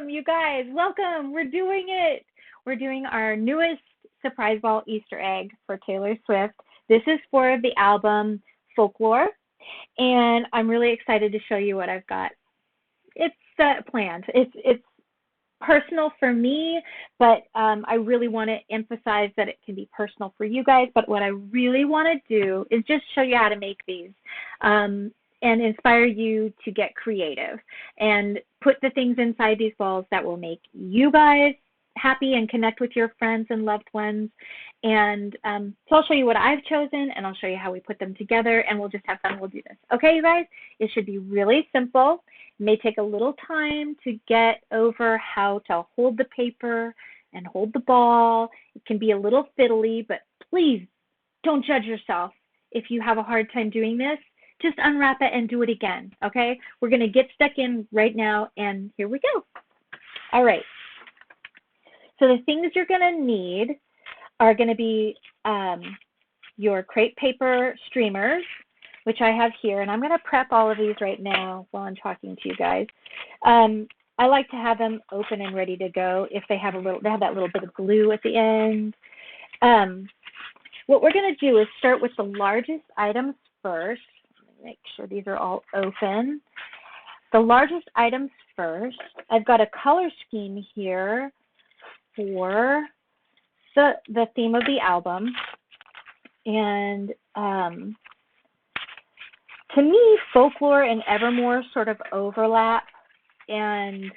you guys. Welcome. We're doing it. We're doing our newest surprise ball Easter egg for Taylor Swift. This is for the album Folklore, and I'm really excited to show you what I've got. It's planned. It's personal for me, but I really want to emphasize that it can be personal for you guys. But what I really want to do is just show you how to make these. And inspire you to get creative and put the things inside these balls that will make you guys happy and connect with your friends and loved ones. And so I'll show you what I've chosen, and I'll show you how we put them together, and we'll just have fun. We'll do this. Okay, you guys? It should be really simple. It may take a little time to get over how to hold the paper and hold the ball. It can be a little fiddly, but please don't judge yourself if you have a hard time doing this. Just unwrap it and do it again, okay? We're going to get stuck in right now, and here we go. All right. So the things you're going to need are going to be your crepe paper streamers, which I have here, and I'm going to prep all of these right now while I'm talking to you guys. I like to have them open and ready to go if they have that little bit of glue at the end. What we're going to do is start with the largest items first. Make sure these are all open. The largest items first. I've got a color scheme here for the theme of the album. And to me, Folklore and Evermore sort of overlap and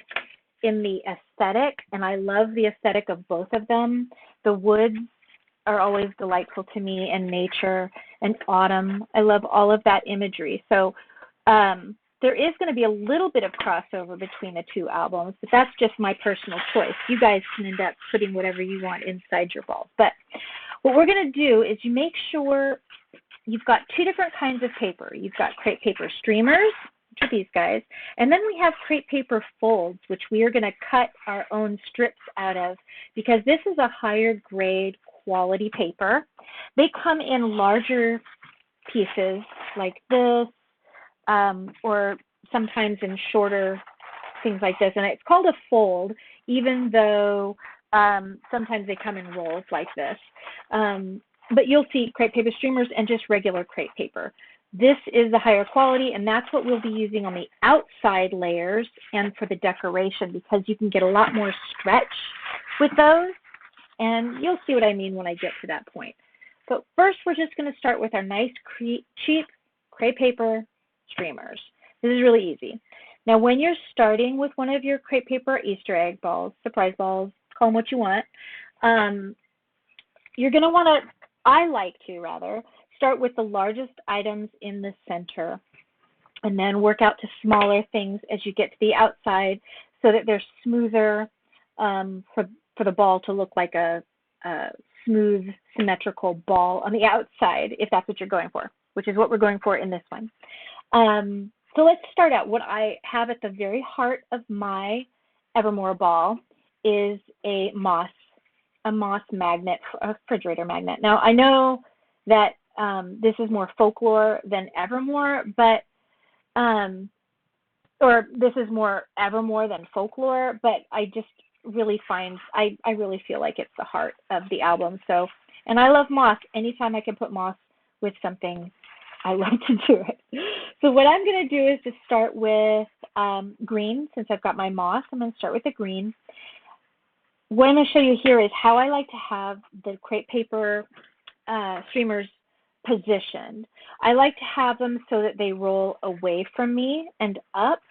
in the aesthetic, and I love the aesthetic of both of them. The woods are always delightful to me, and nature and autumn. I love all of that imagery. So there is going to be a little bit of crossover between the two albums, but that's just my personal choice. You guys can end up putting whatever you want inside your balls. But what we're going to do is you make sure you've got two different kinds of paper. You've got crepe paper streamers, which are these guys, and then we have crepe paper folds, which we are going to cut our own strips out of because this is a higher grade quality paper. They come in larger pieces like this, or sometimes in shorter things like this. And it's called a fold, even though sometimes they come in rolls like this. But you'll see crepe paper streamers and just regular crepe paper. This is the higher quality, and that's what we'll be using on the outside layers and for the decoration because you can get a lot more stretch with those. And you'll see what I mean when I get to that point. But first, we're just going to start with our nice, cheap crepe paper streamers. This is really easy. Now, when you're starting with one of your crepe paper Easter egg balls, surprise balls, call them what you want, you're going to want to, I like to rather, start with the largest items in the center and then work out to smaller things as you get to the outside so that they're smoother for the ball to look like a smooth, symmetrical ball on the outside, if that's what you're going for, which is what we're going for in this one. So let's start out. What I have at the very heart of my Evermore ball is a moss magnet, a refrigerator magnet. Now, I know that this is more Folklore than Evermore, but or this is more Evermore than Folklore, but I just really I really feel like it's the heart of the album. So, and I love moss. Anytime I can put moss with something, I love to do it. So what I'm going to do is to start with green. Since I've got my moss, I'm going to start with the green. What I'm going to show you here is how I like to have the crepe paper streamers positioned. I like to have them so that they roll away from me and up,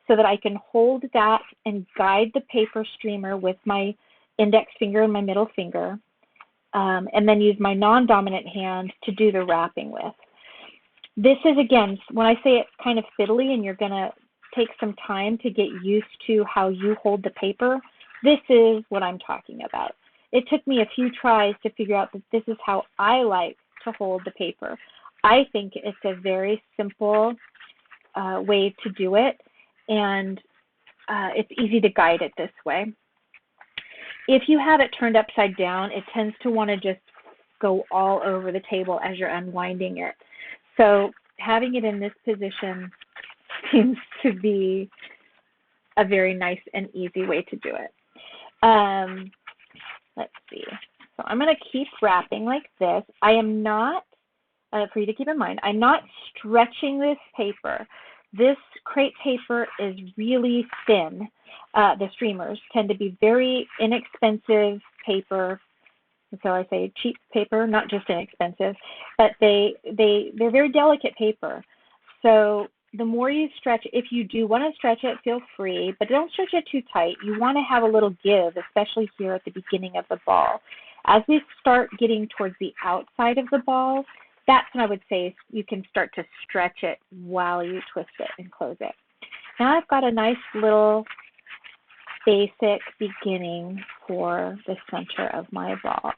so that I can hold that and guide the paper streamer with my index finger and my middle finger, and then use my non-dominant hand to do the wrapping with. This is, again, when I say it's kind of fiddly and you're going to take some time to get used to how you hold the paper, this is what I'm talking about. It took me a few tries to figure out that this is how I like to hold the paper. I think it's a very simple way to do it, and it's easy to guide it this way. If you have it turned upside down, it tends to want to just go all over the table as you're unwinding it. So having it in this position seems to be a very nice and easy way to do it. Let's see. So I'm going to keep wrapping like this. I am not, for you to keep in mind, I'm not stretching this paper. This crepe paper is really thin. The streamers tend to be very inexpensive paper. So I say cheap paper, not just inexpensive, but they're very delicate paper. So the more you stretch, if you do want to stretch it, feel free, but don't stretch it too tight. You want to have a little give, especially here at the beginning of the ball. As we start getting towards the outside of the ball, that's when I would say you can start to stretch it while you twist it and close it. Now I've got a nice little basic beginning for the center of my ball.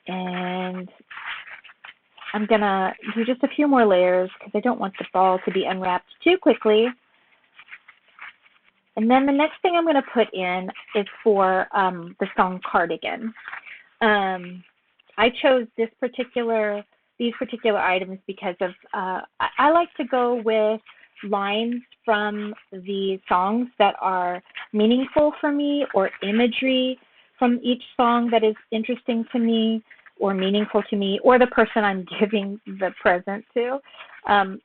And I'm going to do just a few more layers because I don't want the ball to be unwrapped too quickly. And then the next thing I'm going to put in is for the song Cardigan. I chose these particular items because of I like to go with lines from the songs that are meaningful for me, or imagery from each song that is interesting to me or meaningful to me, or the person I'm giving the present to.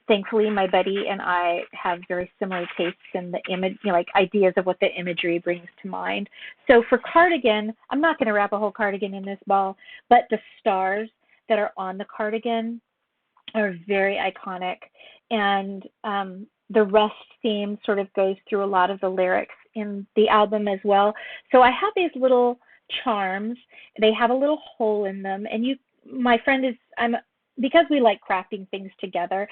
Thankfully, my buddy and I have very similar tastes in the image, like ideas of what the imagery brings to mind. So for cardigan, I'm not going to wrap a whole cardigan in this ball, but the stars that are on the cardigan are very iconic. And the Rust theme sort of goes through a lot of the lyrics in the album as well. So I have these little charms. They have a little hole in them, and because we like crafting things together,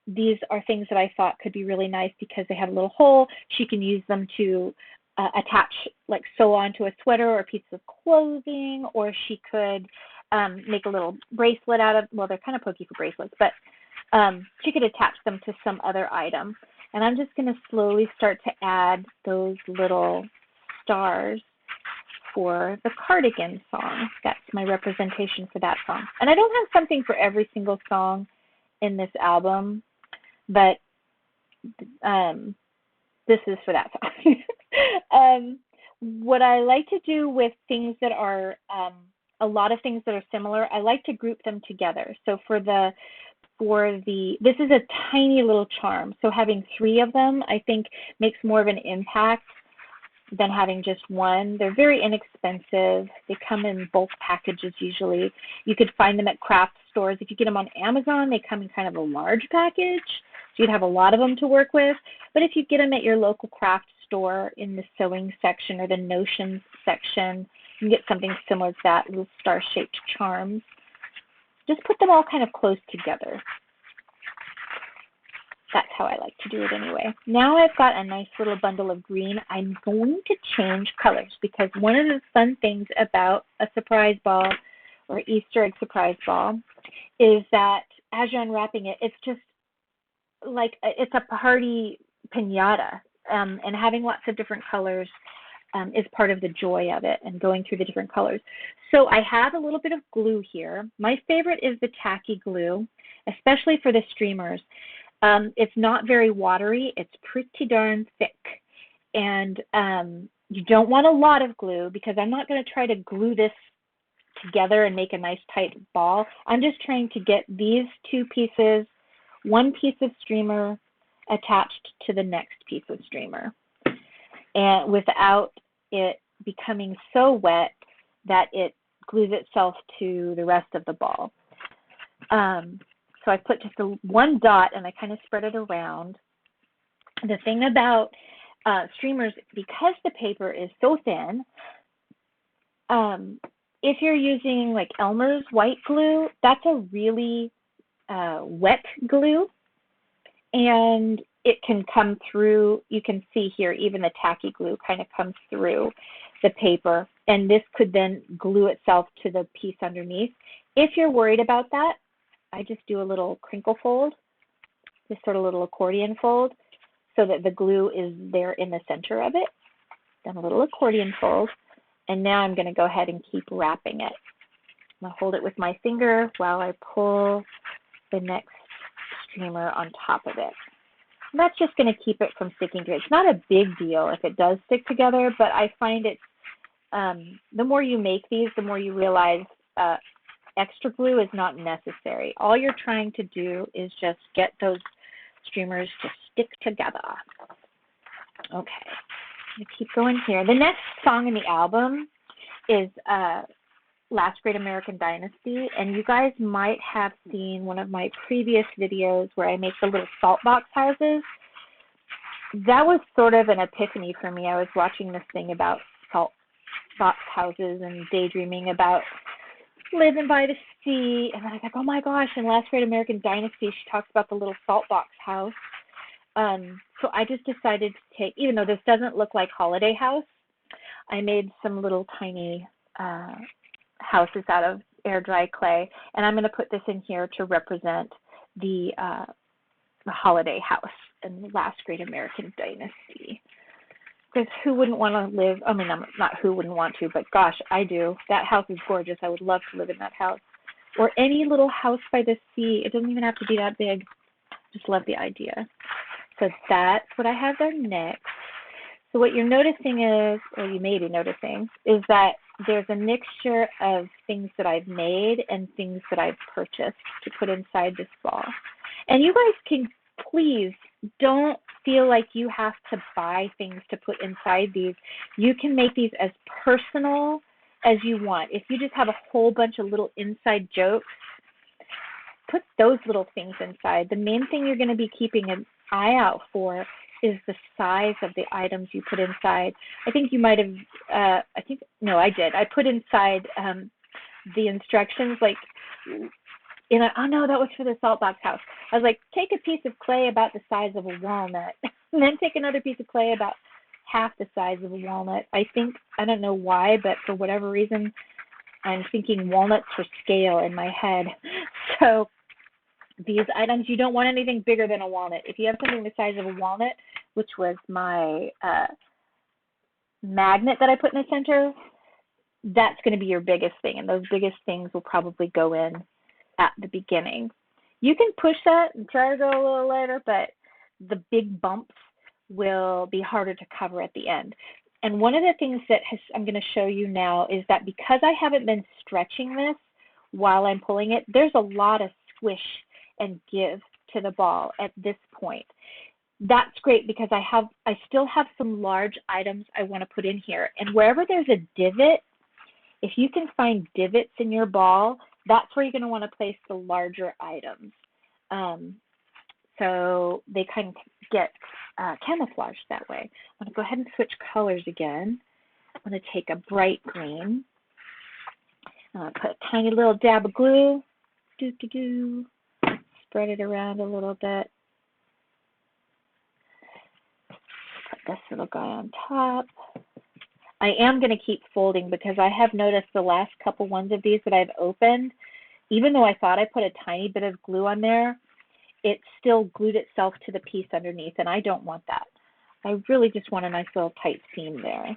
these are things that I thought could be really nice because they have a little hole. She can use them to attach, like sew onto a sweater or a piece of clothing, or she could make a little bracelet out of, well, they're kind of pokey for bracelets, but she could attach them to some other item. And I'm just going to slowly start to add those little stars for the Cardigan song. That's my representation for that song. And I don't have something for every single song in this album, but this is for that song. What I like to do with things that are, a lot of things that are similar, I like to group them together. So this is a tiny little charm. So having 3 of them, I think, makes more of an impact than having just one. They're very inexpensive. They come in bulk packages usually. You could find them at craft stores. If you get them on Amazon, they come in kind of a large package, so you'd have a lot of them to work with. But if you get them at your local craft store in the sewing section or the notions section, you can get something similar to that, little star-shaped charms. Just put them all kind of close together. That's how I like to do it anyway. Now I've got a nice little bundle of green. I'm going to change colors because one of the fun things about a surprise ball or Easter egg surprise ball is that as you're unwrapping it, it's just like it's a party piñata, and having lots of different colors is part of the joy of it, and going through the different colors. So I have a little bit of glue here. My favorite is the tacky glue, especially for the streamers. It's not very watery. It's pretty darn thick. And you don't want a lot of glue because I'm not going to try to glue this together and make a nice tight ball. I'm just trying to get these 2 pieces, one piece of streamer attached to the next piece of streamer, and without it becoming so wet that it glues itself to the rest of the ball. So I put just one dot and I kind of spread it around. The thing about streamers, because the paper is so thin, if you're using like Elmer's white glue, that's a really wet glue, and it can come through. You can see here, even the tacky glue kind of comes through the paper, and this could then glue itself to the piece underneath. If you're worried about that, I just do a little crinkle fold, just sort of a little accordion fold, so that the glue is there in the center of it. Then a little accordion fold, and now I'm going to go ahead and keep wrapping it. I'm going to hold it with my finger while I pull the next streamer on top of it. And that's just going to keep it from sticking to it. It's not a big deal if it does stick together, but I find it, the more you make these, the more you realize extra glue is not necessary. All you're trying to do is just get those streamers to stick together. Okay, I'm going to keep going here. The next song in the album is Last Great American Dynasty, and you guys might have seen one of my previous videos where I make the little salt box houses. That was sort of an epiphany for me. I was watching this thing about salt box houses and daydreaming about living by the sea, and then I thought, oh my gosh, in Last Great American Dynasty, she talks about the little salt box house. So I just decided to take, even though this doesn't look like Holiday House, I made some little tiny houses out of air dry clay, and I'm going to put this in here to represent the Holiday House in the Last Great American Dynasty. Because who wouldn't want to live, I mean, not who wouldn't want to, but gosh, I do. That house is gorgeous. I would love to live in that house. Or any little house by the sea. It doesn't even have to be that big. Just love the idea. So that's what I have there next. So what you're noticing is, or you may be noticing, is that there's a mixture of things that I've made and things that I've purchased to put inside this ball. And you guys can please don't feel like you have to buy things to put inside these. You can make these as personal as you want. If you just have a whole bunch of little inside jokes, put those little things inside. The main thing you're going to be keeping an eye out for is the size of the items you put inside. I think you might have, I did. I put inside the instructions, like, oh no, that was for the salt box house. I was like, take a piece of clay about the size of a walnut, and then take another piece of clay about half the size of a walnut. I don't know why, but for whatever reason, I'm thinking walnuts for scale in my head. So these items, you don't want anything bigger than a walnut. If you have something the size of a walnut, which was my magnet that I put in the center, that's going to be your biggest thing, and those biggest things will probably go in at the beginning. You can push that and try to go a little later, but the big bumps will be harder to cover at the end. And one of the things that I'm going to show you now is that because I haven't been stretching this while I'm pulling it, there's a lot of squish and give to the ball at this point. That's great because I still have some large items I want to put in here. And wherever there's a divot, if you can find divots in your ball, that's where you're going to want to place the larger items. So they kind of get camouflaged that way. I'm going to go ahead and switch colors again. I'm going to take a bright green. Put a tiny little dab of glue. Spread it around a little bit. Put this little guy on top. I am going to keep folding because I have noticed the last couple ones of these that I've opened, even though I thought I put a tiny bit of glue on there, it still glued itself to the piece underneath, and I don't want that. I really just want a nice little tight seam there.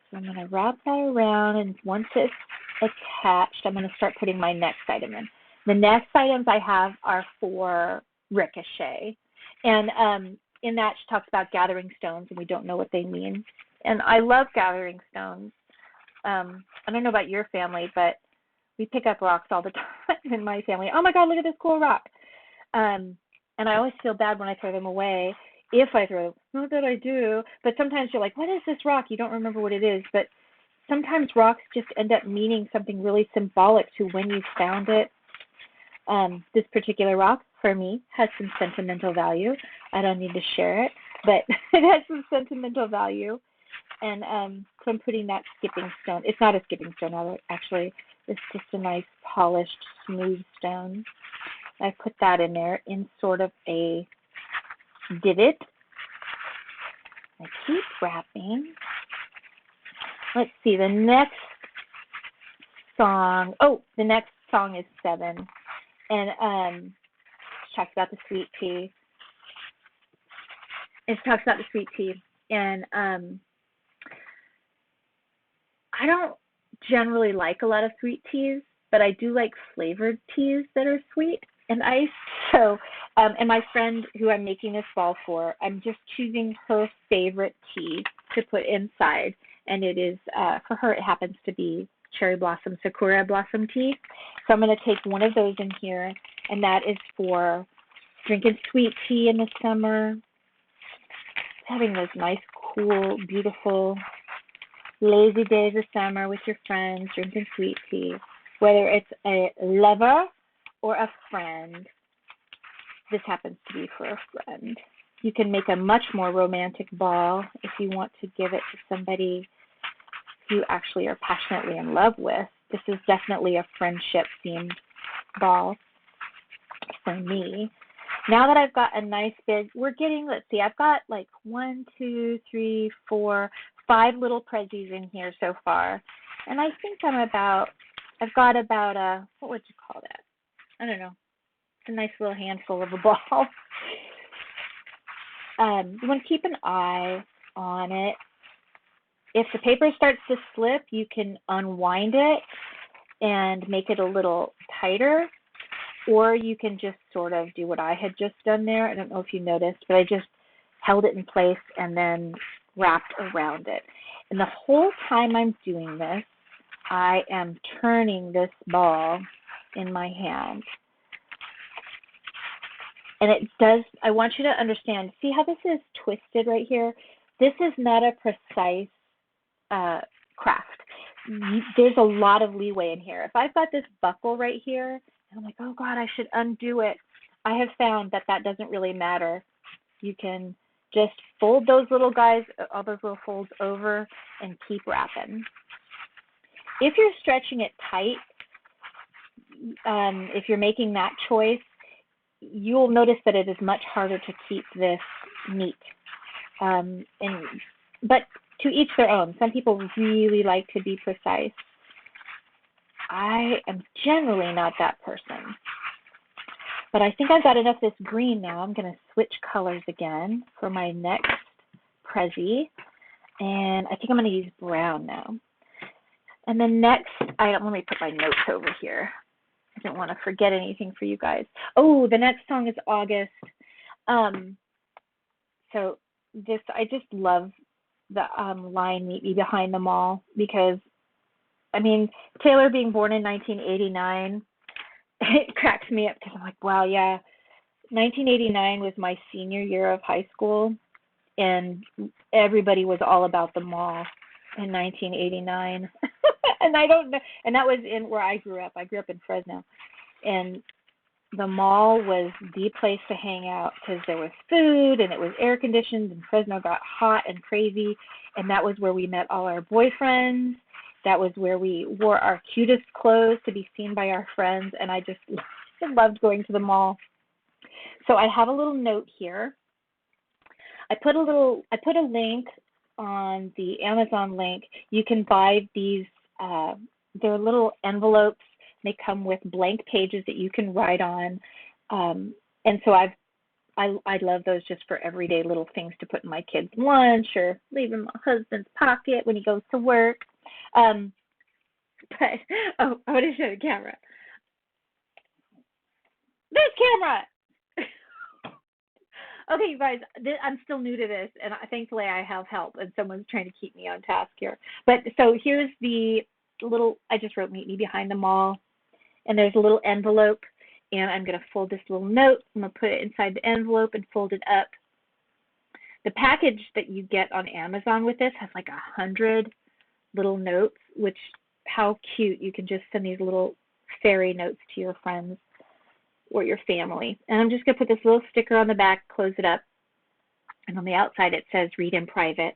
So I'm going to wrap that around, and once it's attached, I'm going to start putting my next item in. The next items I have are for Ricochet, and in that she talks about gathering stones, and we don't know what they mean. And I love gathering stones. I don't know about your family, but we pick up rocks all the time in my family. Oh my God, look at this cool rock. And I always feel bad when I throw them away, if I throw them. Not that I do, but sometimes you're like, what is this rock? You don't remember what it is. But sometimes rocks just end up meaning something really symbolic to when you found it. This particular rock, for me, has some sentimental value. I don't need to share it, but it has some sentimental value. And so I'm putting that skipping stone. It's not a skipping stone, actually. It's just a nice polished, smooth stone. I put that in there in sort of a divot. I keep wrapping. Let's see, the next song is 7. And it talks about the sweet tea. And I don't generally like a lot of sweet teas, but I do like flavored teas that are sweet and iced. So And my friend who I'm making this ball for, I'm just choosing her favorite tea to put inside. And it is, for her, it happens to be cherry blossom, sakura blossom tea. So I'm going to take one of those in here, and that is for drinking sweet tea in the summer, having those nice, cool, beautiful, lazy days of summer with your friends, drinking sweet tea. Whether it's a lover or a friend, this happens to be for a friend. You can make a much more romantic ball if you want to give it to somebody you actually are passionately in love with. This is definitely a friendship-themed ball for me. Now that I've got a nice big, we're getting, let's see, I've got like 1, 2, 3, 4, 5 little prezzies in here so far. And I think I've got about a, what would you call that? I don't know. It's a nice little handful of a ball. You want to keep an eye on it. If the paper starts to slip, you can unwind it and make it a little tighter, or you can just sort of do what I had just done there. I don't know if you noticed, but I just held it in place and then wrapped around it. And the whole time I'm doing this, I am turning this ball in my hand. And it does, I want you to understand, see how this is twisted right here? This is not a precise craft. There's a lot of leeway in here. If I've got this buckle right here, and I'm like, oh God, I should undo it, I have found that that doesn't really matter. You can just fold those little guys, all those little folds over, and keep wrapping. If you're stretching it tight, if you're making that choice, you'll notice that it is much harder to keep this neat. But to each their own. Some people really like to be precise. I am generally not that person. But I think I've got enough of this green now. I'm going to switch colors again for my next Prezi. And I think I'm going to use brown now. And then next, let me put my notes over here. I don't want to forget anything for you guys. Oh, the next song is August. So this, I just love the line "Meet Me Behind the Mall" because, I mean, Taylor being born in 1989, it cracks me up because I'm like, wow, yeah, 1989 was my senior year of high school, and everybody was all about the mall in 1989. And I don't know, and that was in where I grew up. I grew up in Fresno, and the mall was the place to hang out because there was food and it was air conditioned, and Fresno got hot and crazy, and that was where we met all our boyfriends. That was where we wore our cutest clothes to be seen by our friends, and I just loved going to the mall. So I have a little note here. I put a link on the Amazon link. You can buy these, they're little envelopes. They come with blank pages that you can write on. And so I love those just for everyday little things to put in my kid's lunch or leave in my husband's pocket when he goes to work. But, oh, I want to show the camera. This camera! Okay, you guys, I'm still new to this, and thankfully I have help, and someone's trying to keep me on task here. But so here's the little, I just wrote "Meet Me Behind the Mall," and there's a little envelope, and I'm going to fold this little note. I'm going to put it inside the envelope and fold it up. The package that you get on Amazon with this has like 100 little notes, which, how cute. You can just send these little fairy notes to your friends or your family. And I'm just going to put this little sticker on the back, close it up, and on the outside it says "Read in Private."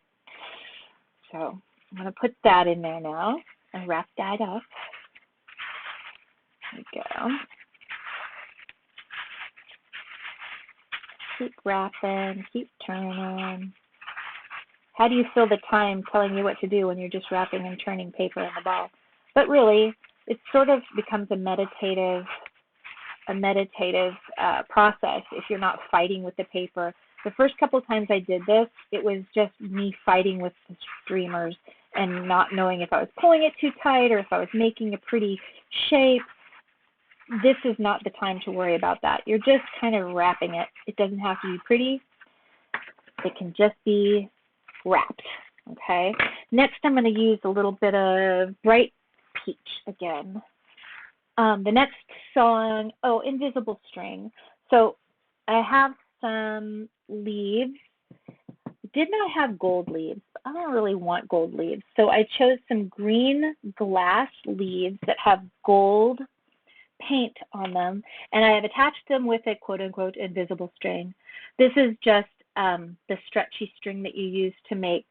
So I'm going to put that in there now and wrap that up. There we go. Keep wrapping, keep turning. How do you fill the time telling you what to do when you're just wrapping and turning paper in the ball? But really, it sort of becomes a meditative process if you're not fighting with the paper. The first couple of times I did this, it was just me fighting with the streamers and not knowing if I was pulling it too tight or if I was making a pretty shape. this is not the time to worry about that. You're just kind of wrapping it. It doesn't have to be pretty. It can just be wrapped, okay? Next, I'm going to use a little bit of bright peach again. The next song, Invisible String. So I have some leaves. Did not have gold leaves. I don't really want gold leaves. So I chose some green glass leaves that have gold paint on them, and I have attached them with a quote-unquote invisible string. This is just the stretchy string that you use to make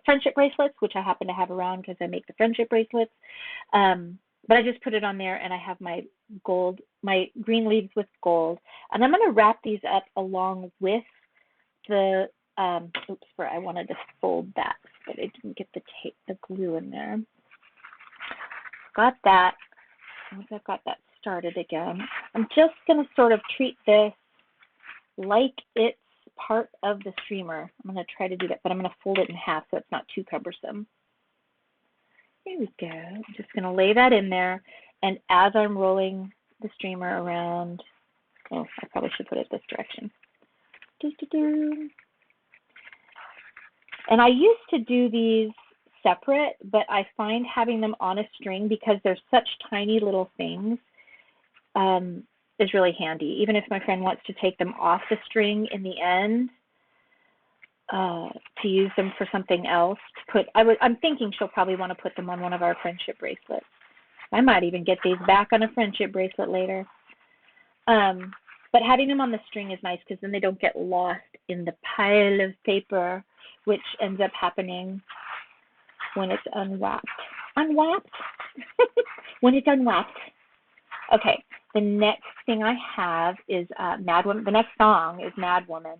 friendship bracelets, which I happen to have around because I make the friendship bracelets. But I just put it on there, and I have my green leaves with gold. And I'm going to wrap these up along with the, I wanted to fold that, but I didn't get the glue in there. Got that. Once I've got that started again, I'm just going to sort of treat this like it's part of the streamer. I'm going to try to do that, but I'm going to fold it in half so it's not too cumbersome. Here we go. I'm just going to lay that in there, and as I'm rolling the streamer around, I probably should put it this direction. And I used to do these separate, but I find having them on a string, because they're such tiny little things, is really handy. Even if my friend wants to take them off the string in the end to use them for something else, I'm thinking she'll probably want to put them on one of our friendship bracelets. I might even get these back on a friendship bracelet later. But having them on the string is nice, because then they don't get lost in the pile of paper, which ends up happening when it's unwrapped. Unwrapped? When it's unwrapped. Okay, the next thing I have is Mad Woman. The next song is Mad Woman,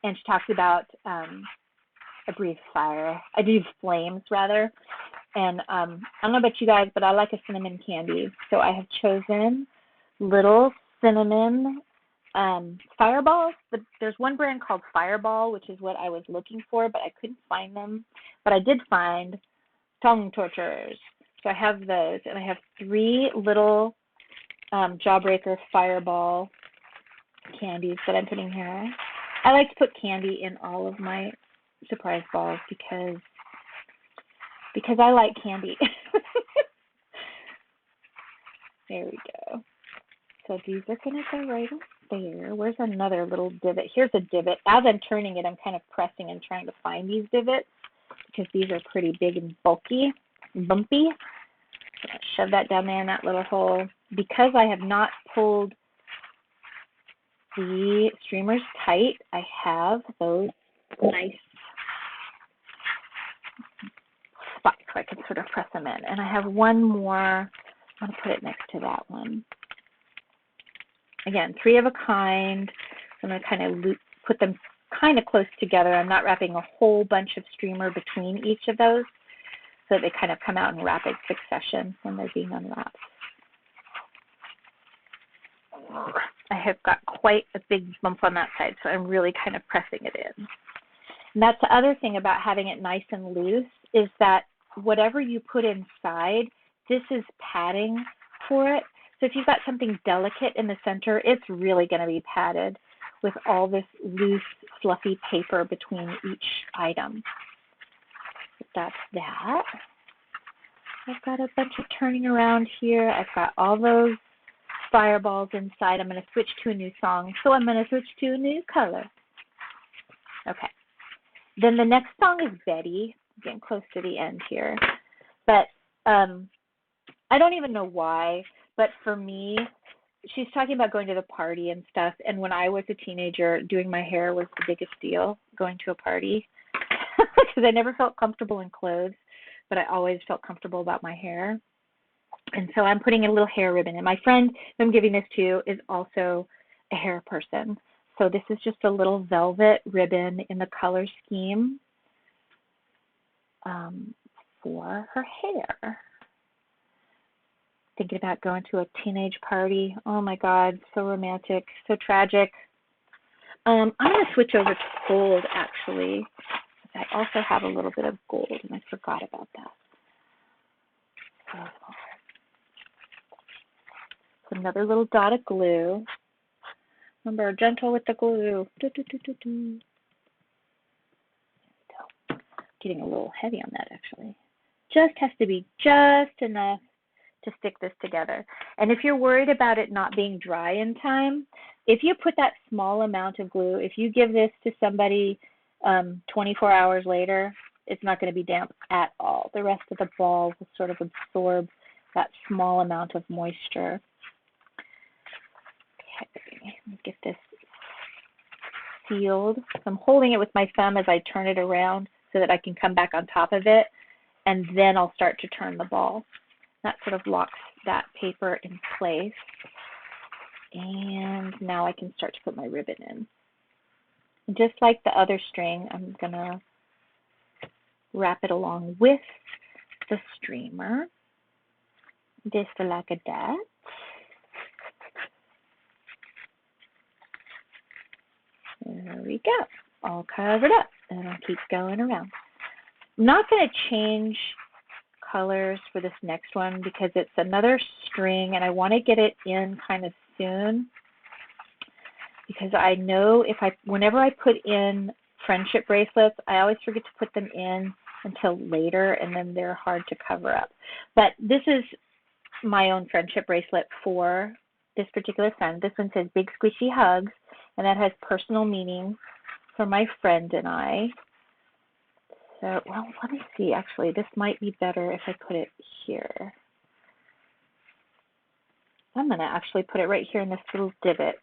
and she talks about a brief fire. I do flames, rather. And I don't know about you guys, but I like a cinnamon candy. So I have chosen little cinnamon fireballs. There's one brand called Fireball, which is what I was looking for, but I couldn't find them. But I did find tongue torturers. So I have those, and I have 3 little Jawbreaker Fireball candies that I'm putting here. I like to put candy in all of my surprise balls because I like candy. There we go. So these are going to go right up there. Where's another little divot? Here's a divot. As I'm turning it, I'm kind of pressing and trying to find these divots, because these are pretty big and bulky, bumpy. So I'll shove that down there in that little hole. Because I have not pulled the streamers tight, I have those nice spots so I can sort of press them in. And I have one more. I'm going to put it next to that one. Again, 3 of a kind. So I'm going to kind of put them kind of close together. I'm not wrapping a whole bunch of streamer between each of those, so they kind of come out in rapid succession when they're being unwrapped. I have got quite a big bump on that side, so I'm really kind of pressing it in. And that's the other thing about having it nice and loose, is that whatever you put inside, this is padding for it. So if you've got something delicate in the center, it's really going to be padded with all this loose, fluffy paper between each item. So that's that. I've got a bunch of turning around here. I've got all those fireballs inside. I'm going to switch to a new song, so I'm going to switch to a new color. Okay. Then the next song is Betty. I'm getting close to the end here. But I don't even know why, but for me, she's talking about going to the party and stuff. And when I was a teenager, doing my hair was the biggest deal, going to a party, because I never felt comfortable in clothes, but I always felt comfortable about my hair. And so I'm putting a little hair ribbon. And my friend who I'm giving this to is also a hair person. So this is just a little velvet ribbon in the color scheme for her hair. Thinking about going to a teenage party. Oh my God, so romantic, so tragic. I'm going to switch over to gold, actually. I also have a little bit of gold, and I forgot about that. So another little dot of glue. Remember, gentle with the glue. Do, do, do, do, do. Getting a little heavy on that, actually. Just has to be just enough to stick this together. And if you're worried about it not being dry in time, if you put that small amount of glue, if you give this to somebody 24 hours later, it's not going to be damp at all. The rest of the ball will sort of absorb that small amount of moisture. Okay, let me get this sealed. I'm holding it with my thumb as I turn it around so that I can come back on top of it, and then I'll start to turn the ball. That sort of locks that paper in place. And now I can start to put my ribbon in. And just like the other string, I'm going to wrap it along with the streamer, just like that. There we go, all covered up, and I'll keep going around. I'm not going to change colors for this next one because it's another string, and I want to get it in kind of soon, because I know whenever I put in friendship bracelets, I always forget to put them in until later, and then they're hard to cover up. But this is my own friendship bracelet for this particular friend. This one says Big Squishy Hugs, and that has personal meaning for my friend and I. So, well, let me see. Actually, this might be better if I put it here. I'm going to actually put it right here in this little divot.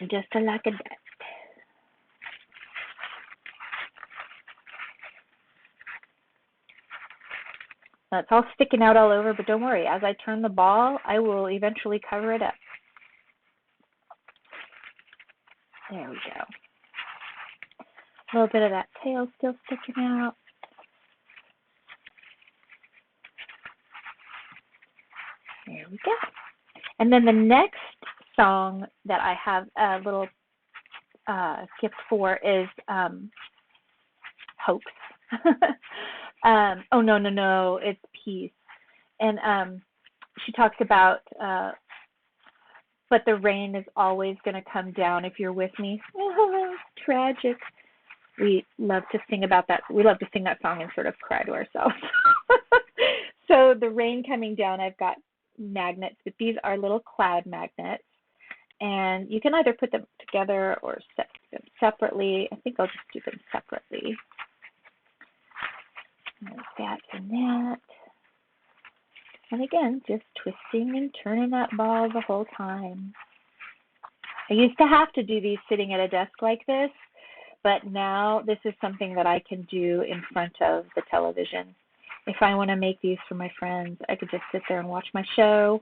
Just like that. Now, it's all sticking out all over, but don't worry. As I turn the ball, I will eventually cover it up. There we go. A little bit of that tail still sticking out. There we go. And then the next song that I have a little gift for is Hopes. Oh, no, it's Peace. And she talks about, but the rain is always going to come down if you're with me. Oh, tragic. We love to sing about that. We love to sing that song and sort of cry to ourselves. So the rain coming down, I've got magnets, but these are little cloud magnets. And you can either put them together or set them separately. I think I'll just do them separately. There's that and that. And again, just twisting and turning that ball the whole time. I used to have to do these sitting at a desk like this, but now this is something that I can do in front of the television. If I want to make these for my friends, I could just sit there and watch my show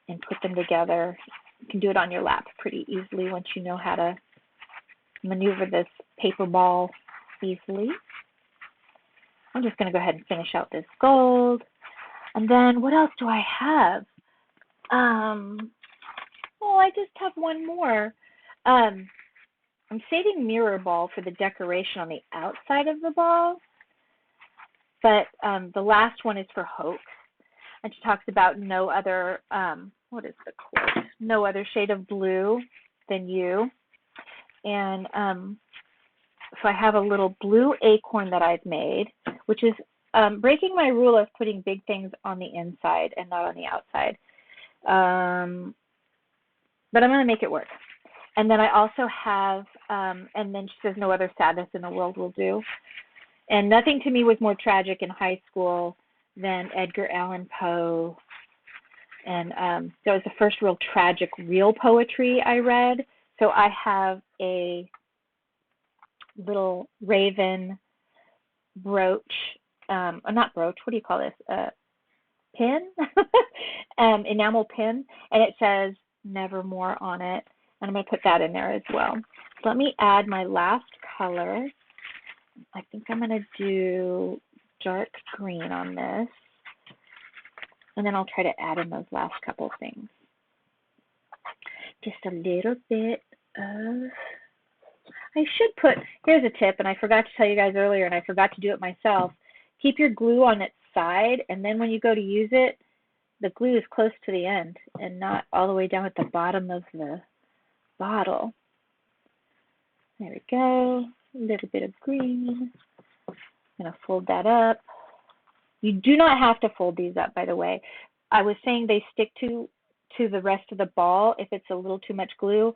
and put them together. You can do it on your lap pretty easily once you know how to maneuver this paper ball easily. I'm just going to go ahead and finish out this gold. And then what else do I have? I just have one more. I'm saving mirror ball for the decoration on the outside of the ball. But the last one is for Hoax. And she talks about no other, what is the quote? No other shade of blue than you. And so I have a little blue acorn that I've made, which is breaking my rule of putting big things on the inside and not on the outside. But I'm going to make it work. And then I also have, and then she says no other sadness in the world will do. And nothing to me was more tragic in high school than Edgar Allan Poe. And that was the first real tragic, real poetry I read. So I have a little raven brooch, not brooch, what do you call this? Pin? Enamel pin. And it says Nevermore on it. And I'm going to put that in there as well. So let me add my last color. I think I'm going to do dark green on this. And then I'll try to add in those last couple things. Just a little bit of, I should put, here's a tip, and I forgot to tell you guys earlier, and I forgot to do it myself. Keep your glue on its side, and then when you go to use it, the glue is close to the end and not all the way down at the bottom of the bottle. There we go. A little bit of green. I'm going to fold that up. You do not have to fold these up, by the way. I was saying they stick to the rest of the ball if it's a little too much glue.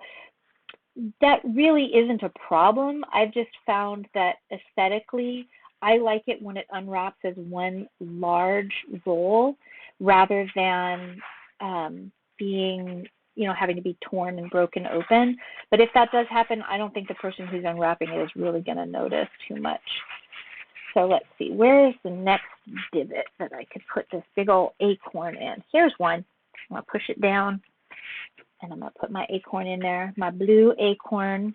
That really isn't a problem. I've just found that aesthetically, I like it when it unwraps as one large roll rather than being, having to be torn and broken open. But if that does happen, I don't think the person who's unwrapping it is really going to notice too much. So let's see, where is the next divot that I could put this big old acorn in? Here's one. I'm going to push it down, and I'm going to put my acorn in there, my blue acorn.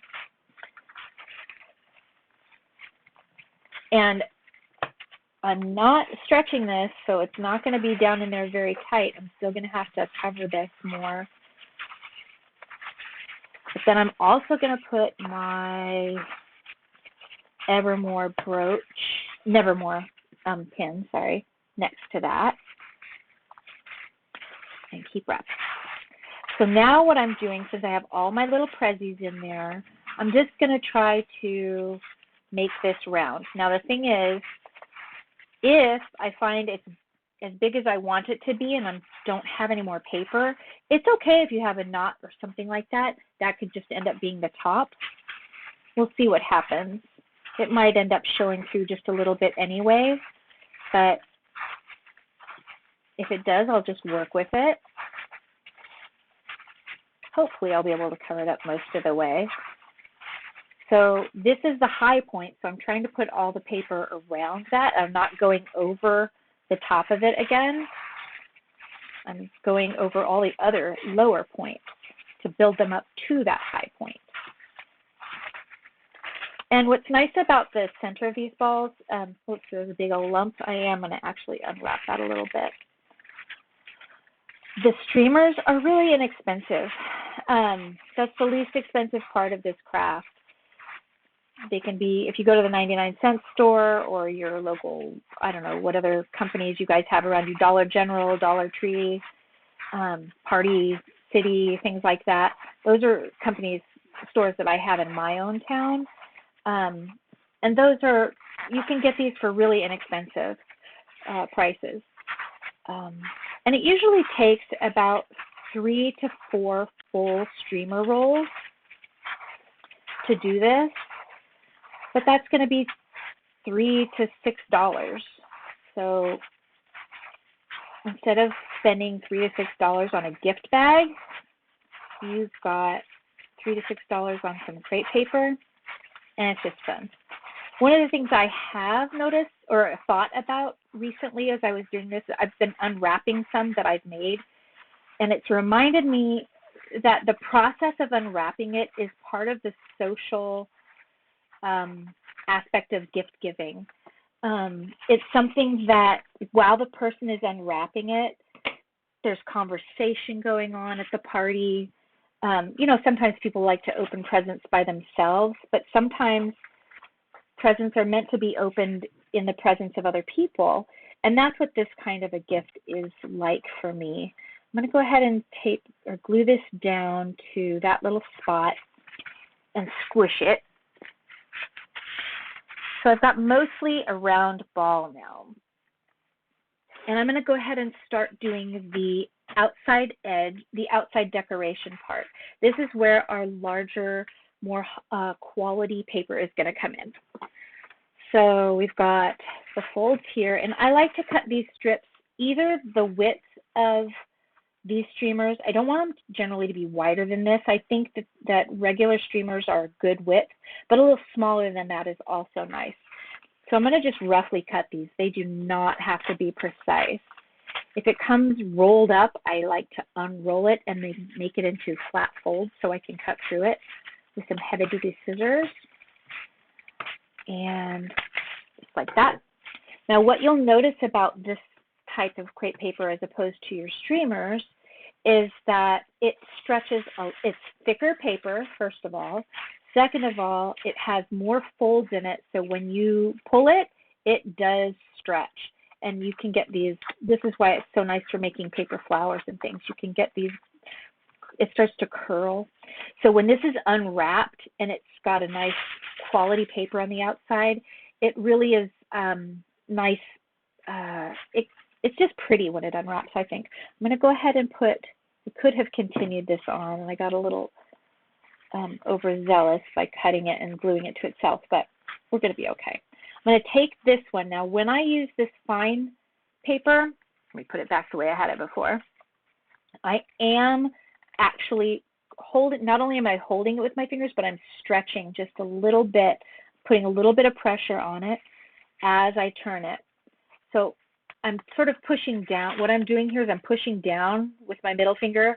And I'm not stretching this, so it's not going to be down in there very tight. I'm still going to have to cover this more. But then I'm also going to put my Nevermore pin, next to that, and keep wrapping. So now what I'm doing, since I have all my little prezzies in there, I'm just going to try to make this round. Now the thing is, if I find it's as big as I want it to be and I don't have any more paper, it's okay if you have a knot or something like that. That could just end up being the top. We'll see what happens. It might end up showing through just a little bit anyway, but if it does, I'll just work with it. Hopefully I'll be able to cover it up most of the way. So this is the high point, so I'm trying to put all the paper around that. I'm not going over the top of it again. I'm going over all the other lower points to build them up to that high point. And what's nice about the center of these balls, oops, there's a big old lump. I am going to actually unwrap that a little bit. The streamers are really inexpensive. That's the least expensive part of this craft. They can be, if you go to the 99-cent store or your local, I don't know, what other companies you guys have around you, Dollar General, Dollar Tree, Party City, things like that. Those are companies, stores that I have in my own town. And those are, you can get these for really inexpensive prices. And it usually takes about 3 to 4 full streamer rolls to do this, but that's going to be $3 to $6. So instead of spending $3 to $6 on a gift bag, you've got $3 to $6 on some crepe paper, and it's just fun. One of the things I have noticed or thought about recently as I was doing this, I've been unwrapping some that I've made, and it's reminded me that the process of unwrapping it is part of the social aspect of gift giving. It's something that while the person is unwrapping it, there's conversation going on at the party. Sometimes people like to open presents by themselves, but sometimes presents are meant to be opened in the presence of other people. And that's what this kind of a gift is like for me. I'm going to go ahead and tape or glue this down to that little spot and squish it. So I've got mostly a round ball now. And I'm going to go ahead and start doing the outside edge, the outside decoration part. This is where our larger, more quality paper is going to come in. So we've got the folds here, and I like to cut these strips either the width of these streamers. I don't want them generally to be wider than this. I think that regular streamers are a good width, but a little smaller than that is also nice. So I'm going to just roughly cut these. They do not have to be precise. If it comes rolled up, I like to unroll it and make it into flat folds so I can cut through it with some heavy-duty scissors. And just like that. Now what you'll notice about this type of crepe paper as opposed to your streamers is that it stretches, it's thicker paper, first of all. Second of all, it has more folds in it, so when you pull it, it does stretch. And you can get these, this is why it's so nice for making paper flowers and things. You can get these, it starts to curl. So when this is unwrapped and it's got a nice quality paper on the outside, it really is nice. It's just pretty when it unwraps, I think. I'm going to go ahead and put, I could have continued this on, and I got a little overzealous by cutting it and gluing it to itself, but we're going to be okay. I'm going to take this one. Now, when I use this fine paper, let me put it back the way I had it before, I am actually holding, not only am I holding it with my fingers, but I'm stretching just a little bit, putting a little bit of pressure on it as I turn it. So I'm sort of pushing down. What I'm doing here is I'm pushing down with my middle finger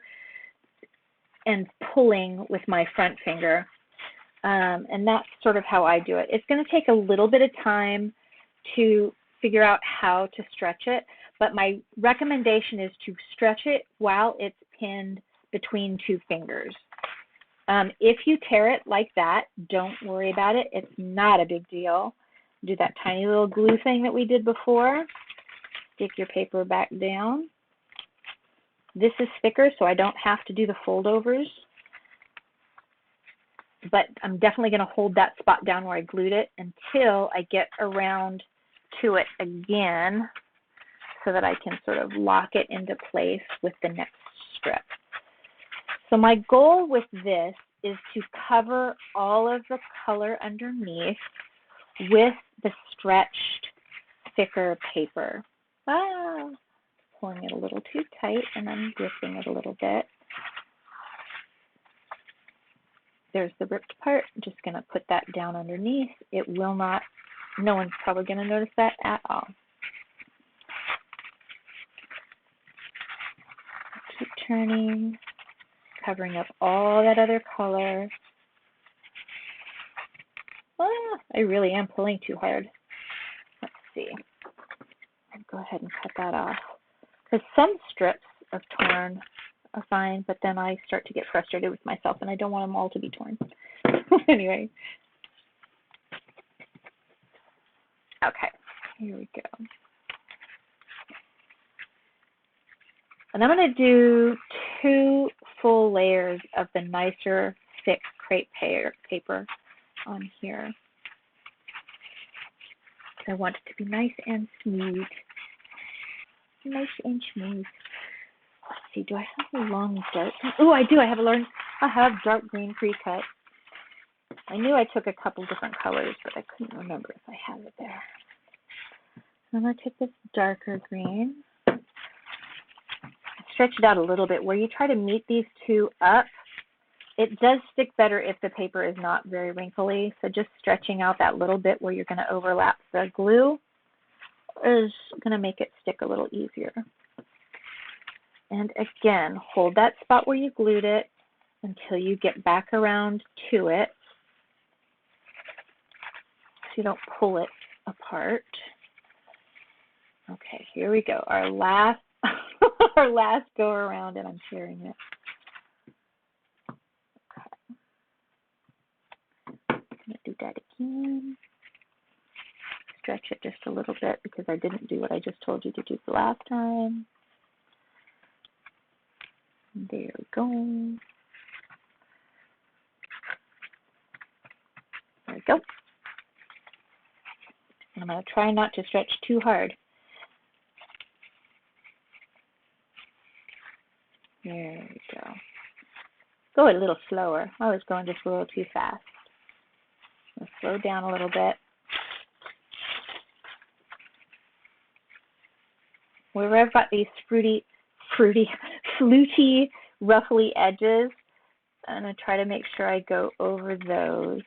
and pulling with my front finger. And that's sort of how I do it. It's going to take a little bit of time to figure out how to stretch it, but my recommendation is to stretch it while it's pinned between two fingers. If you tear it like that, don't worry about it. It's not a big deal. Do that tiny little glue thing that we did before. Stick your paper back down. This is thicker, so I don't have to do the foldovers. But I'm definitely going to hold that spot down where I glued it until I get around to it again so that I can sort of lock it into place with the next strip. So my goal with this is to cover all of the color underneath with the stretched, thicker paper. Pulling it a little too tight and then gripping it a little bit. There's the ripped part. I'm just going to put that down underneath. It will not, no one's probably going to notice that at all. Keep turning, covering up all that other color. I really am pulling too hard. Let's see. I'll go ahead and cut that off. Because some strips of torn are fine, but then I start to get frustrated with myself and I don't want them all to be torn. Anyway. Okay, here we go. And I'm going to do 2 full layers of the nicer, thick crepe paper on here. I want it to be nice and smooth. Nice and smooth. Let's see, do I have a long dark? Oh, I do. I have dark green pre-cut. I knew I took a couple different colors, but I couldn't remember if I have it there. I'm going to take this darker green. Stretch it out a little bit. Where you try to meet these two up, it does stick better if the paper is not very wrinkly. So just stretching out that little bit where you're going to overlap the glue is going to make it stick a little easier. And again, hold that spot where you glued it until you get back around to it so you don't pull it apart. Okay, here we go. Our last our last go around, and I'm sharing it. I'm going to do that again. Stretch it just a little bit because I didn't do what I just told you to do the last time. There we go. There we go. And I'm going to try not to stretch too hard. There we go. Go a little slower. I was going just a little too fast. Let's slow down a little bit. Where I've got these fluty, ruffly edges, I'm going to try to make sure I go over those.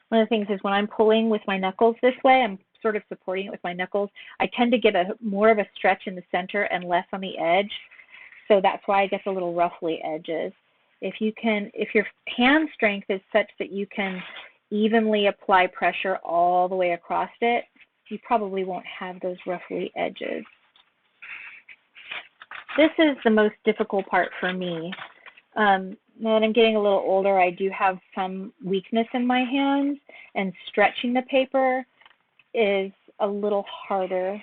One of the things is when I'm pulling with my knuckles this way, I'm sort of supporting it with my knuckles. I tend to get more of a stretch in the center and less on the edge. So that's why I get the little ruffly edges. If your hand strength is such that you can evenly apply pressure all the way across it, you probably won't have those ruffly edges. This is the most difficult part for me. Now that I'm getting a little older, I do have some weakness in my hands, and stretching the paper is a little harder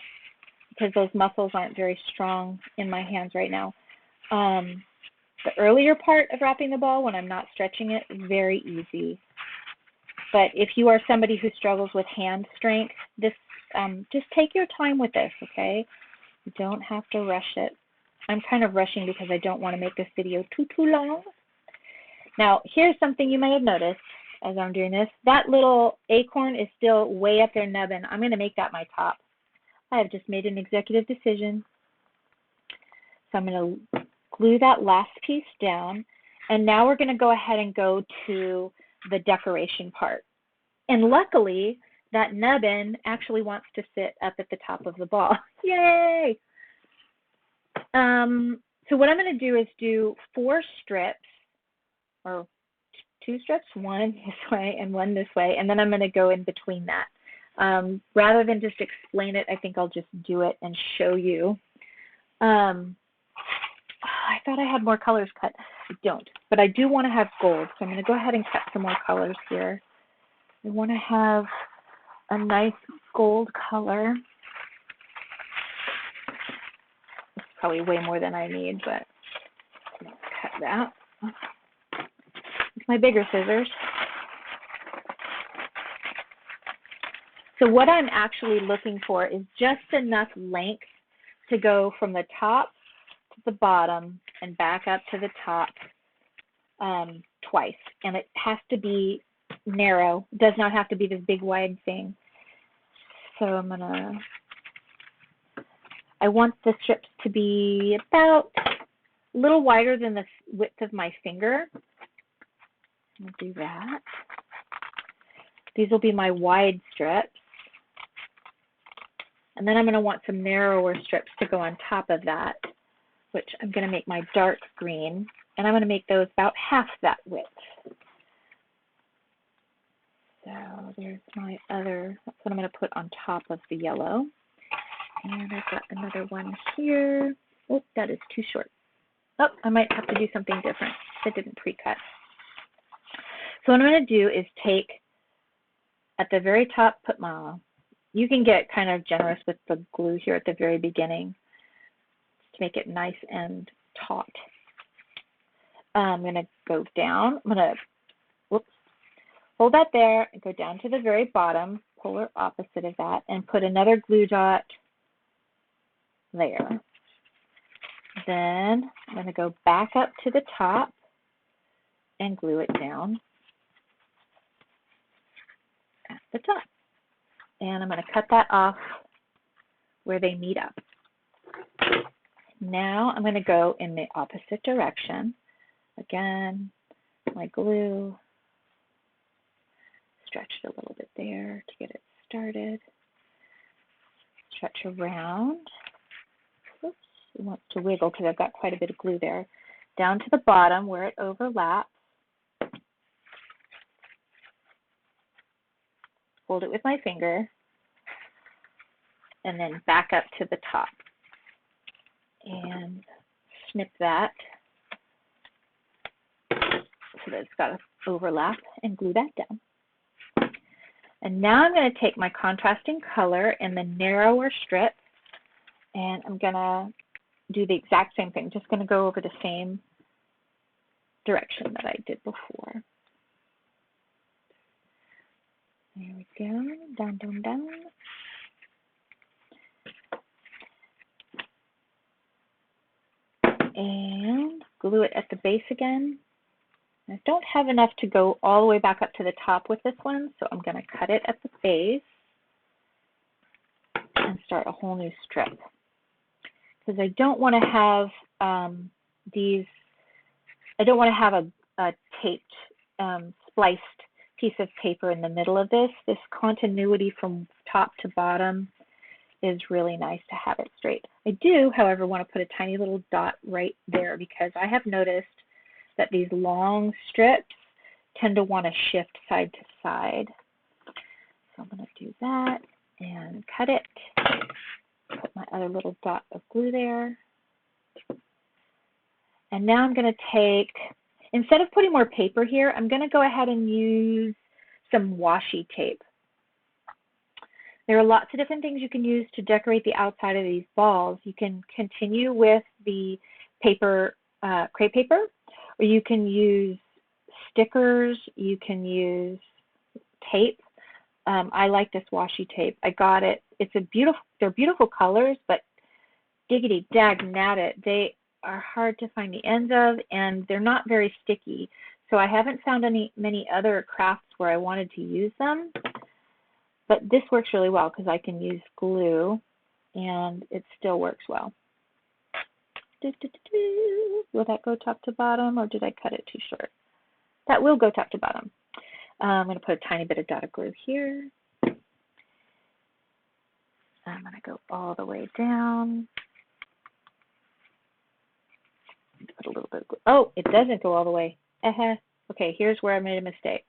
because those muscles aren't very strong in my hands right now. The earlier part of wrapping the ball, when I'm not stretching it, very easy. But if you are somebody who struggles with hand strength, this just take your time with this, okay? You don't have to rush it. I'm kind of rushing because I don't want to make this video too long. Now, here's something you may have noticed as I'm doing this. That little acorn is still way up there nubbin. I'm going to make that my top. I have just made an executive decision. So I'm going to glue that last piece down. And now we're going to go ahead and go to the decoration part. And luckily, that nubbin actually wants to sit up at the top of the ball. Yay! So what I'm going to do is do 4 strips, or 2 strips, one this way and one this way, and then I'm going to go in between that. Rather than just explain it, I think I'll just do it and show you. I thought I had more colors cut. I don't, but I do want to have gold, so I'm going to go ahead and cut some more colors here. I want to have a nice gold color. It's probably way more than I need, but let's cut that with my bigger scissors. So what I'm actually looking for is just enough length to go from the top to the bottom and back up to the top twice. And it has to be narrow. It does not have to be this big wide thing. So I want the strips to be about a little wider than the width of my finger. I'll do that. These will be my wide strips. And then I'm going to want some narrower strips to go on top of that, which I'm going to make my dark green. And I'm going to make those about half that width. So there's my other, that's what I'm going to put on top of the yellow. And I've got another one here. Oh, that is too short. Oh, I might have to do something different. That didn't pre-cut. So what I'm going to do is take, at the very top, put my, you can get kind of generous with the glue here at the very beginning to make it nice and taut. I'm going to go down. I'm going to, whoops, hold that there and go down to the very bottom, polar opposite of that, and put another glue dot there. Then I'm going to go back up to the top and glue it down at the top. And I'm going to cut that off where they meet up. Now I'm going to go in the opposite direction. Again, my glue, stretch it a little bit there to get it started. Stretch around. Oops, it wants to wiggle because I've got quite a bit of glue there. Down to the bottom where it overlaps. Hold it with my finger. And then back up to the top. And snip that so that it's got to overlap and glue that down. And now I'm going to take my contrasting color in the narrower strip, and I'm going to do the exact same thing. Just going to go over the same direction that I did before. There we go, down, down, down. And glue it at the base again. I don't have enough to go all the way back up to the top with this one, so I'm going to cut it at the base and start a whole new strip. Because I don't want to have I don't want to have a taped, spliced piece of paper in the middle of this. This continuity from top to bottom is really nice to have it straight. I do, however, want to put a tiny little dot right there because I have noticed that these long strips tend to want to shift side to side. So I'm going to do that and cut it. Put my other little dot of glue there. And now I'm going to take, instead of putting more paper here, I'm going to go ahead and use some washi tape. There are lots of different things you can use to decorate the outside of these balls. You can continue with the paper, crepe paper, or you can use stickers, you can use tape. I like this washi tape. I got it. They're beautiful colors, but diggity dag nabbit, they are hard to find the ends of, and they're not very sticky. So I haven't found many other crafts where I wanted to use them, but this works really well because I can use glue, and it still works well. Will that go top to bottom, or did I cut it too short? That will go top to bottom. I'm going to put a tiny bit of dot of glue here. I'm going to go all the way down. Put a little bit of glue. Oh, it doesn't go all the way. Okay, here's where I made a mistake.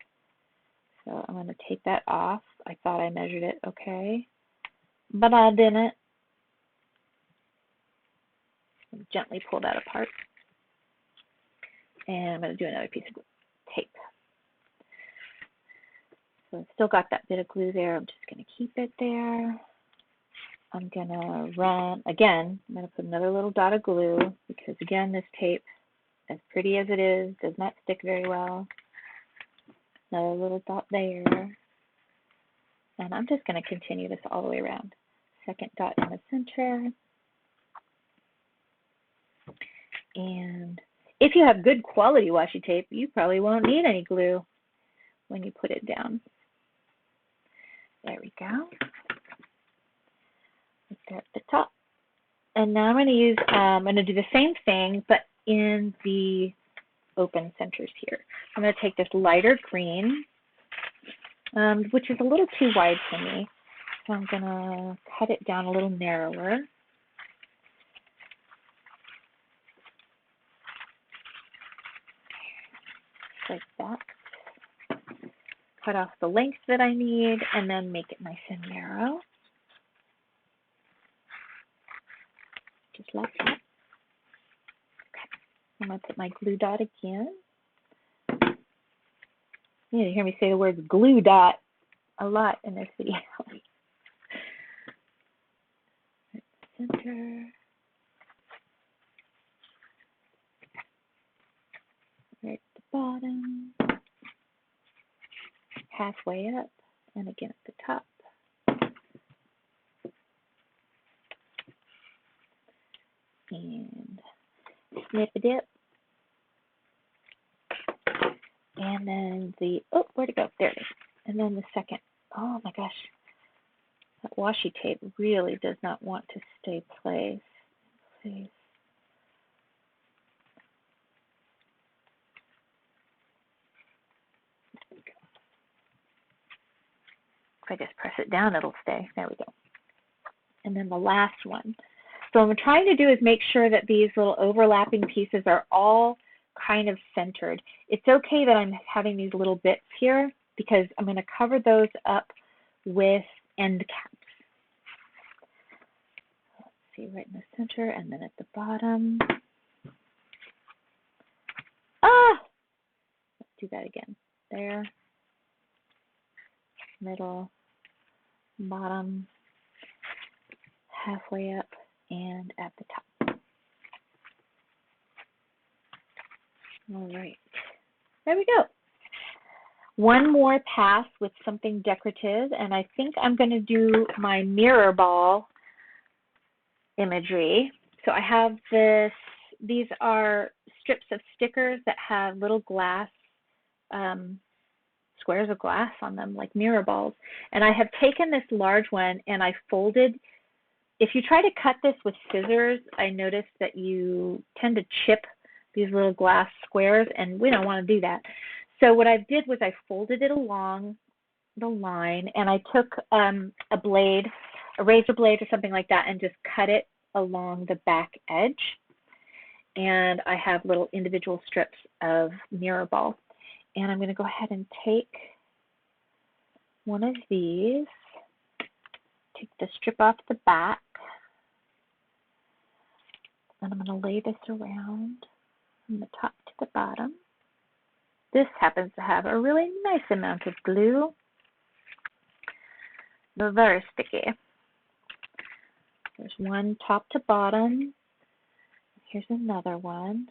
So I'm going to take that off. I thought I measured it okay, but I didn't. Gently pull that apart. And I'm going to do another piece of tape. So I've still got that bit of glue there. I'm just going to keep it there. I'm going to run, again, I'm going to put another little dot of glue because, again, this tape, as pretty as it is, does not stick very well. Another little dot there. And I'm just going to continue this all the way around. Second dot in the center. And if you have good quality washi tape, you probably won't need any glue when you put it down. There we go. Right there at the top. And now I'm going to do the same thing, but in the open centers here. I'm going to take this lighter green, which is a little too wide for me. So I'm going to cut it down a little narrower. Like that. Cut off the length that I need and then make it nice and narrow. Just like that. Okay. I'm going to put my glue dot again. You hear me say the word glue dot a lot in this video. Center. Right at the bottom. Halfway up, and again at the top. And snip a dip. And then where'd it go? There it is. And then the second. Oh my gosh. That washi tape really does not want to stay place. If I just press it down, it'll stay. There we go. And then the last one. So what I'm trying to do is make sure that these little overlapping pieces are all kind of centered. It's okay that I'm having these little bits here because I'm going to cover those up with end caps. Let's see, right in the center and then at the bottom. Let's do that again. There. Middle, bottom, halfway up, and at the top. All right, there we go. One more pass with something decorative, and I think I'm going to do my mirror ball imagery. So I have these are strips of stickers that have little glass squares of glass on them, like mirror balls. And I have taken this large one and I folded. If you try to cut this with scissors, I noticed that you tend to chip these little glass squares, and we don't want to do that. So what I did was I folded it along the line, and I took a blade, a razor blade or something like that, and just cut it along the back edge. And I have little individual strips of mirror ball. And I'm going to go ahead and take one of these, take the strip off the back, and I'm going to lay this around from the top to the bottom. This happens to have a really nice amount of glue. They're very sticky. There's one top to bottom. Here's another one.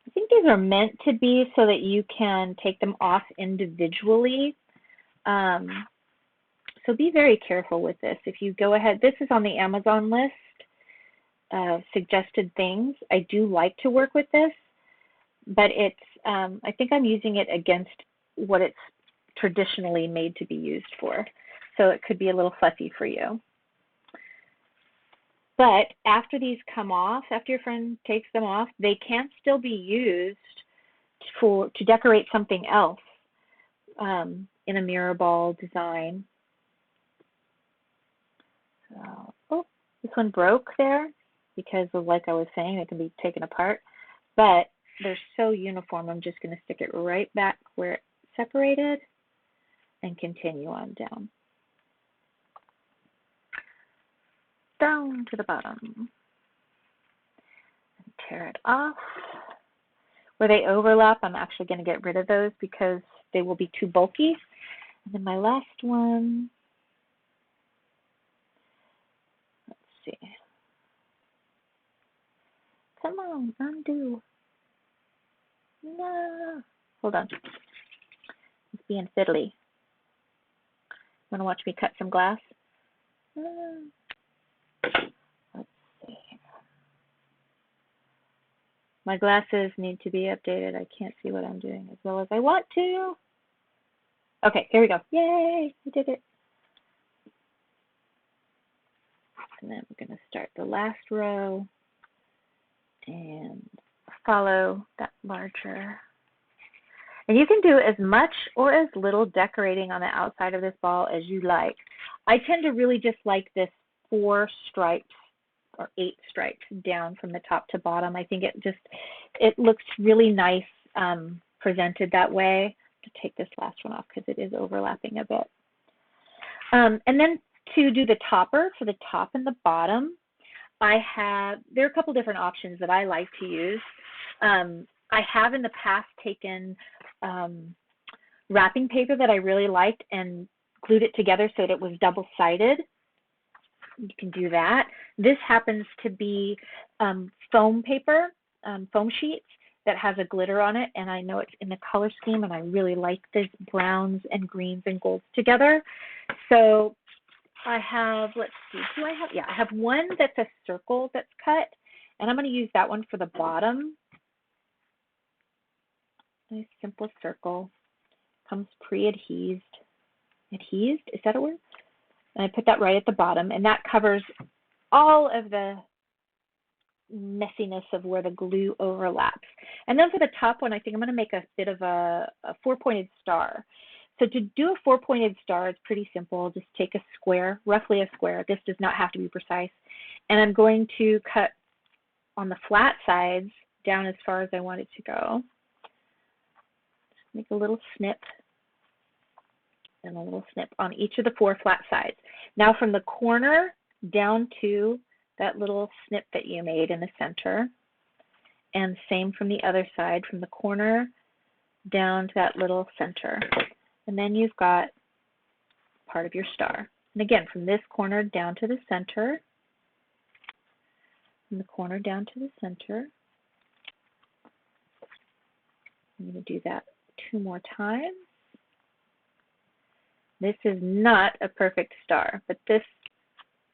I think these are meant to be so that you can take them off individually. So be very careful with this. If you go ahead, this is on the Amazon list of suggested things. I do like to work with this, but it's, I think I'm using it against what it's traditionally made to be used for. So it could be a little fussy for you. But after these come off, after your friend takes them off, they can still be used to decorate something else in a mirror ball design. So, oh, this one broke there because of, like I was saying, it can be taken apart. But they're so uniform, I'm just going to stick it right back where it separated and continue on down. Down to the bottom. And tear it off. Where they overlap, I'm actually going to get rid of those because they will be too bulky. And then my last one, let's see. Come on, undo. No. Hold on. It's being fiddly. Want to watch me cut some glass? Let's see. My glasses need to be updated. I can't see what I'm doing as well as I want to. Okay, here we go. Yay, we did it. And then we're going to start the last row and follow that larger. And you can do as much or as little decorating on the outside of this ball as you like. I tend to really just like this 4 stripes or 8 stripes down from the top to bottom. I think it looks really nice presented that way. To take this last one off because it is overlapping a bit. And then to do the topper for the top and the bottom, there are a couple different options that I like to use. I have in the past taken wrapping paper that I really liked and glued it together so that it was double-sided. You can do that. This happens to be foam paper, foam sheets that has a glitter on it, and I know it's in the color scheme, and I really like this browns and greens and golds together. So I have, let's see, I have one that's a circle that's cut, and I'm going to use that one for the bottom. Nice simple circle. Comes pre-adhesed. Adhesed, is that a word? And I put that right at the bottom, and that covers all of the messiness of where the glue overlaps. And then for the top one, I think I'm going to make a bit of a 4-pointed star. So to do a 4-pointed star, it's pretty simple. Just take a square, roughly a square. This does not have to be precise. And I'm going to cut on the flat sides down as far as I want it to go. Just make a little snip and a little snip on each of the 4 flat sides. Now from the corner down to that little snip that you made in the center, and same from the other side, from the corner down to that little center. And then you've got part of your star. And again, from this corner down to the center, from the corner down to the center. I'm going to do that 2 more times. This is not a perfect star, but this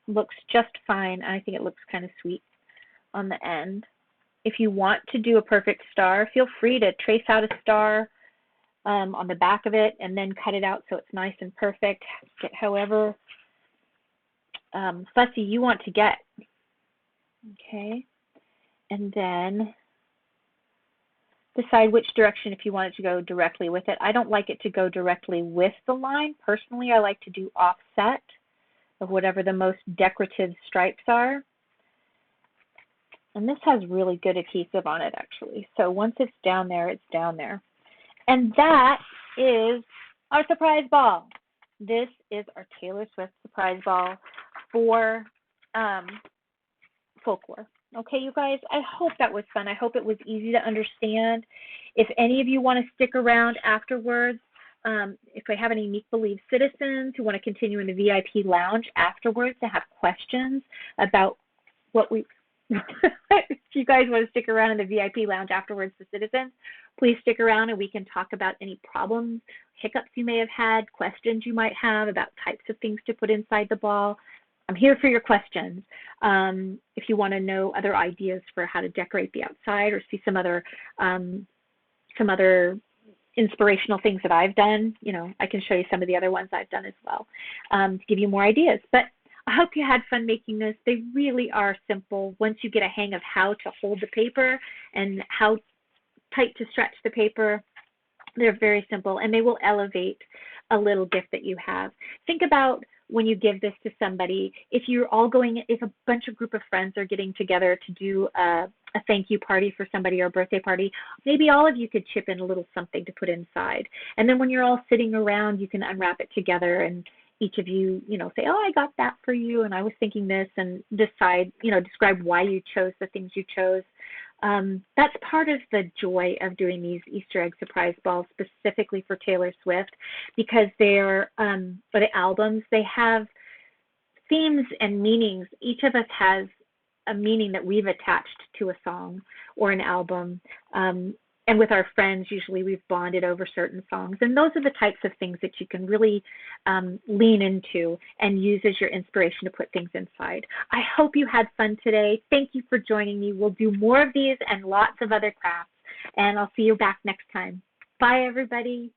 looks just fine. I think it looks kind of sweet on the end. If you want to do a perfect star, feel free to trace out a star on the back of it and then cut it out so it's nice and perfect. Get however fussy you want to get. Okay, and then decide which direction if you want it to go directly with it. I don't like it to go directly with the line. Personally, I like to do offset of whatever the most decorative stripes are. And this has really good adhesive on it, actually. So once it's down there, it's down there. And that is our surprise ball. This is our Taylor Swift surprise ball for Folklore. Okay, you guys, I hope that was fun. I hope it was easy to understand. If any of you want to stick around afterwards, if we have any Make Believe citizens who want to continue in the VIP lounge afterwards to have questions about what we, if you guys want to stick around in the VIP lounge afterwards, the citizens, please stick around and we can talk about any problems, hiccups you may have had, questions you might have about types of things to put inside the ball. I'm here for your questions. If you want to know other ideas for how to decorate the outside or see some other inspirational things that I've done, I can show you some of the other ones I've done as well to give you more ideas. But I hope you had fun making this. They really are simple once you get a hang of how to hold the paper and how tight to stretch the paper. They're very simple, and they will elevate a little gift that you have. Think about when you give this to somebody, if a bunch of group of friends are getting together to do a thank you party for somebody or a birthday party, maybe all of you could chip in a little something to put inside. And then when you're all sitting around, you can unwrap it together and each of you, say, oh, I got that for you, and I was thinking this, and describe why you chose the things you chose. That's part of the joy of doing these Easter egg surprise balls specifically for Taylor Swift, because they're, for the albums, they have themes and meanings. Each of us has a meaning that we've attached to a song or an album. And with our friends, usually we've bonded over certain songs. And those are the types of things that you can really lean into and use as your inspiration to put things inside. I hope you had fun today. Thank you for joining me. We'll do more of these and lots of other crafts. And I'll see you back next time. Bye, everybody.